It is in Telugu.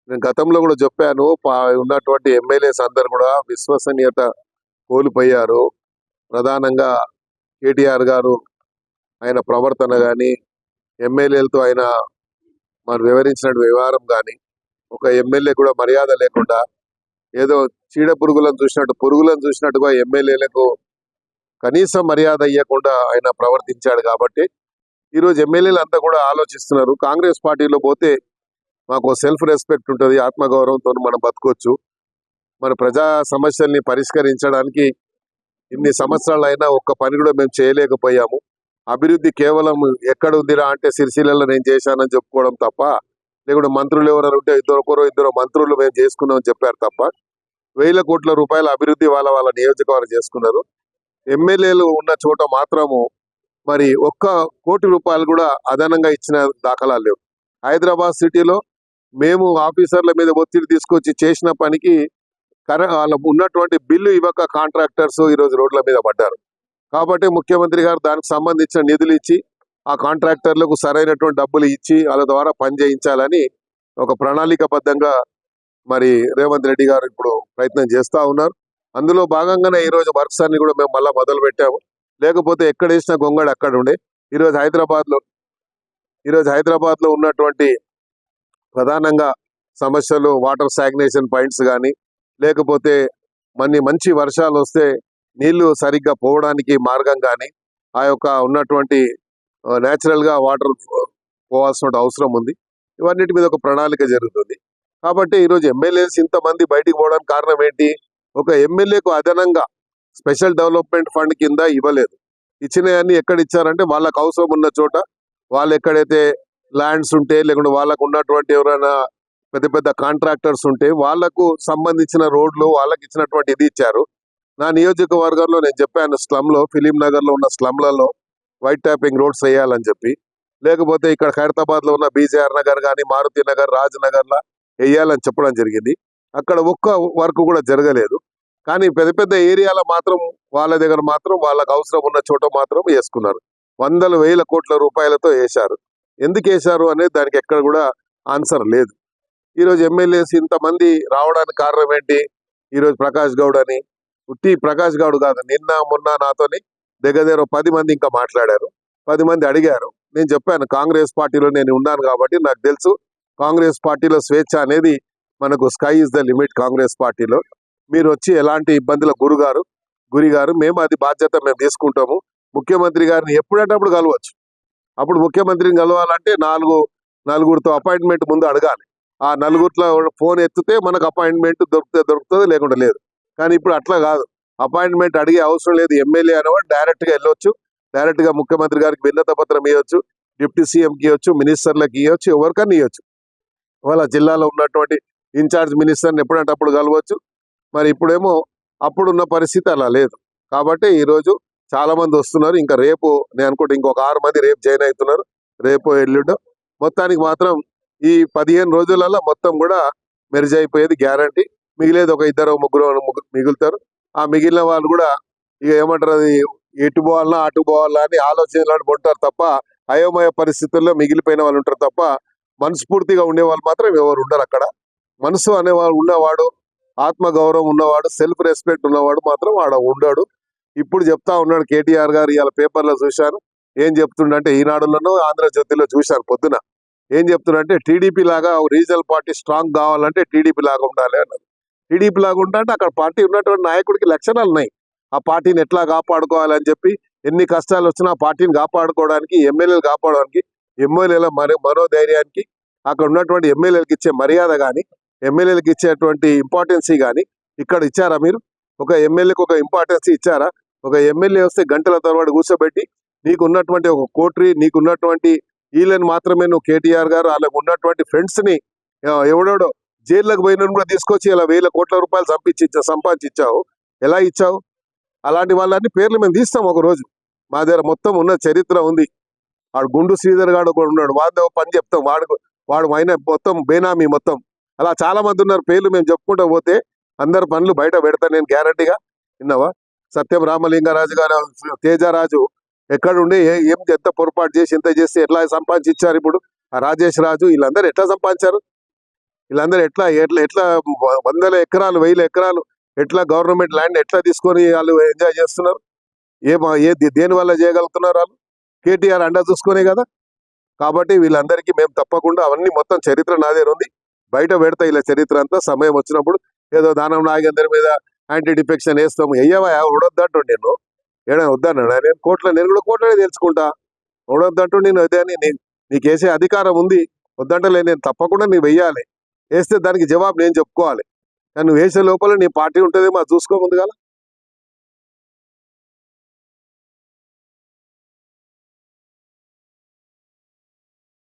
నేను గతంలో కూడా చెప్పాను. ఉన్నటువంటి ఎమ్మెల్యేస్ అందరు కూడా విశ్వసనీయత కోల్పోయారు. ప్రధానంగా కేటీఆర్ గారు ఆయన ప్రవర్తన కానీ, ఎమ్మెల్యేలతో ఆయన మరి వివరించిన వ్యవహారం కానీ, ఒక ఎమ్మెల్యే కూడా మర్యాద లేకుండా ఏదో చీడ పురుగులను చూసినట్టు పురుగులను చూసినట్టుగా ఎమ్మెల్యేలకు కనీసం మర్యాద ఇవ్వకుండా ఆయన ప్రవర్తించాడు. కాబట్టి ఈరోజు ఎమ్మెల్యేలు అంతా కూడా ఆలోచిస్తున్నారు. కాంగ్రెస్ పార్టీలో పోతే మాకు సెల్ఫ్ రెస్పెక్ట్ ఉంటుంది, ఆత్మగౌరవంతో మనం బతకొచ్చు. మన ప్రజా సమస్యల్ని పరిష్కరించడానికి ఇన్ని సంవత్సరాలు అయినా ఒక్క పని కూడా మేము చేయలేకపోయాము. అభివృద్ధి కేవలం ఎక్కడ ఉందిరా అంటే సిరిసిల్లలో నేను చేశానని చెప్పుకోవడం తప్ప, లేకుంటే మంత్రులు ఎవరైనా ఉంటే ఇద్దరు మంత్రులు మేము చేసుకున్నామని చెప్పారు తప్ప, 1000 కోట్ల రూపాయల అభివృద్ధి వాళ్ళ నియోజకవర్గం చేసుకున్నారు. ఎమ్మెల్యేలు ఉన్న చోట మాత్రము మరి 1 కోటి రూపాయలు కూడా అదనంగా ఇచ్చిన దాఖలాలు లేవు. హైదరాబాద్ సిటీలో మేము ఆఫీసర్ల మీద ఒత్తిడి తీసుకొచ్చి చేసిన పనికి వాళ్ళ ఉన్నటువంటి బిల్లు ఇవ్వక కాంట్రాక్టర్స్ ఈరోజు రోడ్ల మీద పడ్డారు. కాబట్టి ముఖ్యమంత్రి గారు దానికి సంబంధించిన నిధులు ఇచ్చి ఆ కాంట్రాక్టర్లకు సరైనటువంటి డబ్బులు ఇచ్చి వాళ్ళ ద్వారా పని చేయించాలని ఒక ప్రణాళికబద్ధంగా మరి రేవంత్ రెడ్డి గారు ఇప్పుడు ప్రయత్నం చేస్తూ ఉన్నారు. అందులో భాగంగానే ఈరోజు వర్క్స్ అన్ని కూడా మేము మళ్ళీ మొదలు పెట్టాము. లేకపోతే ఎక్కడ వేసిన గొంగడు అక్కడ ఉండే. ఈరోజు హైదరాబాద్ లో ఉన్నటువంటి ప్రధానంగా సమస్యలు వాటర్ స్టాగ్నేషన్ పాయింట్స్ కానీ, లేకపోతే మంచి వర్షాలు వస్తే నీళ్లు సరిగ్గా పోవడానికి మార్గం కానీ, ఆ యొక్క ఉన్నటువంటి న్యాచురల్ గా వాటర్ పోవాల్సిన అవసరం ఉంది. ఇవన్నిటి మీద ఒక ప్రణాళిక జరుగుతుంది. కాబట్టి ఈరోజు ఎమ్మెల్యేస్ ఇంతమంది బయటికి పోవడానికి కారణం ఏంటి? ఒక ఎమ్మెల్యేకు అదనంగా స్పెషల్ డెవలప్మెంట్ ఫండ్ కింద ఇవ్వలేదు. ఇచ్చినవన్నీ ఎక్కడ ఇచ్చారంటే వాళ్ళకు అవసరం ఉన్న చోట, వాళ్ళు ఎక్కడైతే ల్యాండ్స్ ఉంటే, లేకుంటే వాళ్ళకు ఉన్నటువంటి ఎవరైనా పెద్ద పెద్ద కాంట్రాక్టర్స్ ఉంటే వాళ్లకు సంబంధించిన రోడ్లు వాళ్ళకి ఇచ్చినటువంటి ఇది ఇచ్చారు. నా నియోజకవర్గంలో నేను చెప్పాను, స్లమ్ లో ఫిలిం నగర్ లో ఉన్న స్లమ్లలో వైట్ ట్యాపింగ్ రోడ్స్ వేయాలని చెప్పి, లేకపోతే ఇక్కడ ఖైరతాబాద్ లో ఉన్న బీజేఆర్ నగర్ కానీ, మారుతి నగర్, రాజ్ నగర్ లా వేయాలని చెప్పడం జరిగింది. అక్కడ ఒక్క వర్క్ కూడా జరగలేదు. కానీ పెద్ద పెద్ద ఏరియాలో మాత్రం వాళ్ళ దగ్గర మాత్రం వాళ్ళకు అవసరం ఉన్న చోట మాత్రం వేసుకున్నారు. 100,000 కోట్ల రూపాయలతో వేశారు. ఎందుకు వేశారు అనేది దానికి ఎక్కడ కూడా ఆన్సర్ లేదు. ఈరోజు ఎమ్మెల్యేస్ ఇంతమంది రావడానికి కారణం ఏంటి? ఈరోజు ప్రకాష్ గౌడ్ అని, ఉట్టి ప్రకాష్ గౌడ్ కాదు, నిన్న మొన్న నాతోని దగ్గర 10 మంది ఇంకా మాట్లాడారు. 10 మంది అడిగారు. నేను చెప్పాను, కాంగ్రెస్ పార్టీలో నేను ఉన్నాను కాబట్టి నాకు తెలుసు, కాంగ్రెస్ పార్టీలో స్వేచ్ఛ అనేది మనకు sky is the limit. Congress పార్టీలో మీరు వచ్చి ఎలాంటి ఇబ్బందుల గురి గారు మేము అది బాధ్యత మేము తీసుకుంటాము. ముఖ్యమంత్రి గారిని ఎప్పుడేటప్పుడు కలవచ్చు. అప్పుడు ముఖ్యమంత్రిని కలవాలంటే నలుగురితో అపాయింట్మెంట్ ముందు అడగాలి. ఆ నలుగురిలో ఫోన్ ఎత్తితే మనకు అపాయింట్మెంట్ దొరుకుతుంది, లేకుండా లేదు. కానీ ఇప్పుడు అట్లా కాదు. అపాయింట్మెంట్ అడిగే అవసరం లేదు. ఎమ్మెల్యే అనేవాడు డైరెక్ట్ గా వెళ్ళొచ్చు, డైరెక్ట్ గా ముఖ్యమంత్రి గారికి విన్నత పత్రం ఇవ్వచ్చు, డిప్యూటీ సీఎంకి ఇవ్వచ్చు, మినిస్టర్లకు ఇవ్వచ్చు, ఎవరికన్నా ఇవ్వచ్చు. వాళ్ళ జిల్లాలో ఉన్నటువంటి ఇన్ఛార్జ్ మినిస్టర్ని ఎప్పుడంటే అప్పుడు కలవచ్చు. మరి ఇప్పుడేమో అప్పుడున్న పరిస్థితి అలా లేదు. కాబట్టి ఈరోజు చాలా మంది వస్తున్నారు. ఇంకా రేపు నేను అనుకుంటే ఇంకొక 6 మంది రేపు జాయిన్ అవుతున్నారు, రేపు ఎల్లుండో. మొత్తానికి మాత్రం ఈ 15 రోజులలో మొత్తం కూడా మెర్జ్ అయిపోయేది గ్యారంటీ. మిగిలేదు ఒక 2-3 మిగులుతారు. ఆ మిగిలిన వాళ్ళు కూడా ఇక ఏమంటారు, అది ఎటు పోవాలన్నా అటు పోవాలా అని ఆలోచనలు ఉంటారు తప్ప, అయోమయ పరిస్థితుల్లో మిగిలిపోయిన వాళ్ళు ఉంటారు తప్ప, మనస్ఫూర్తిగా ఉండేవాళ్ళు మాత్రం ఎవరు ఉండరు అక్కడ. మనసు అనేవాడు ఉన్నవాడు, ఆత్మగౌరవం ఉన్నవాడు, సెల్ఫ్ రెస్పెక్ట్ ఉన్నవాడు మాత్రం వాడు ఉండడు. ఇప్పుడు చెప్తా ఉన్నాడు కేటీఆర్ గారు, ఇవాళ పేపర్లో చూశాను. ఏం చెప్తుండంటే, ఈనాడులోనూ ఆంధ్రజ్యోతిలో చూశాను పొద్దున. ఏం చెప్తుండంటే, టీడీపీ లాగా రీజనల్ పార్టీ స్ట్రాంగ్ కావాలంటే టీడీపీ లాగా ఉండాలి అన్నారు. టీడీపీ లాగా ఉండాలంటే అక్కడ పార్టీ ఉన్నటువంటి నాయకుడికి లక్షణాలు ఉన్నాయి. ఆ పార్టీని ఎట్లా కాపాడుకోవాలని చెప్పి, ఎన్ని కష్టాలు వచ్చినా ఆ పార్టీని కాపాడుకోవడానికి, ఎమ్మెల్యేలు కాపాడడానికి, ఎమ్మెల్యేల మనోధైర్యానికి, అక్కడ ఉన్నటువంటి ఎమ్మెల్యేలకు ఇచ్చే మర్యాద కానీ, ఎమ్మెల్యేలకు ఇచ్చేటువంటి ఇంపార్టెన్సీ కానీ ఇక్కడ ఇచ్చారా? మీరు ఒక ఎమ్మెల్యేకి ఒక ఇంపార్టెన్సీ ఇచ్చారా? ఒక ఎమ్మెల్యే వస్తే గంటల తరబడి కూర్చోబెట్టి నీకున్నటువంటి ఒక కోట్రీ, నీకున్నటువంటి వీళ్ళని మాత్రమే నువ్వు కేటీఆర్ గారు వాళ్ళకు ఉన్నటువంటి ఫ్రెండ్స్ ని ఎవడోడో జైల్లోకి పోయిన కూడా తీసుకొచ్చి ఇలా 1000 కోట్ల రూపాయలు సంపాదించావు. ఎలా ఇచ్చావు? అలాంటి వాళ్ళని పేర్లు మేము తీస్తాం ఒక రోజు. మా దగ్గర మొత్తం ఉన్న చరిత్ర ఉంది. వాడు గుండు శ్రీధర్ గాడు కూడా ఉన్నాడు, వాడు పని చెప్తాం. వాడు అయిన మొత్తం బేనామీ మొత్తం. అలా చాలా మంది ఉన్నారు. పేర్లు మేము చెప్పుకుంటూ పోతే అందరు పనులు బయట పెడతా నేను గ్యారంటీగా. విన్నావా? సత్యం రామలింగరాజు గారు, తేజరాజు ఎక్కడుండి ఎంత పొరపాటు చేసి ఎంత చేస్తే ఎట్లా సంపాదించారు? ఇప్పుడు ఆ రాజేష్ రాజు వీళ్ళందరూ ఎట్లా సంపాదించారు? వీళ్ళందరూ ఎట్లా ఎట్లా ఎట్లా వందల ఎకరాలు 1000 ఎకరాలు ఎట్లా గవర్నమెంట్ ల్యాండ్ ఎట్లా తీసుకొని వాళ్ళు ఎంజాయ్ చేస్తున్నారు? దేని వల్ల చేయగలుగుతున్నారు వాళ్ళు? కేటీఆర్ అండ చూసుకునే కదా. కాబట్టి వీళ్ళందరికీ మేము తప్పకుండా అవన్నీ మొత్తం చరిత్ర నా దగ్గర ఉంది, బయట పెడతా ఇలా చరిత్ర అంతా. సమయం వచ్చినప్పుడు ఏదో దానం నాగేందర్ మీద యాంటీ డిఫెక్షన్ వేస్తాము, వెయ్యవా ఉడొద్దంటు నేను ఏడైనా వద్దన్నాడు. నేను కూడా కోట్లనే తెలుసుకుంటా, ఉడొద్దంటూ నేను అదే అని నీకు వేసే అధికారం ఉంది, వద్దంటలే. నేను తప్పకుండా నీవు వెయ్యాలి, వేస్తే దానికి జవాబు నేను చెప్పుకోవాలి. కానీ నువ్వు వేసే లోపల నీ పార్టీ ఉంటుంది, మా చూసుకో ముందుగా.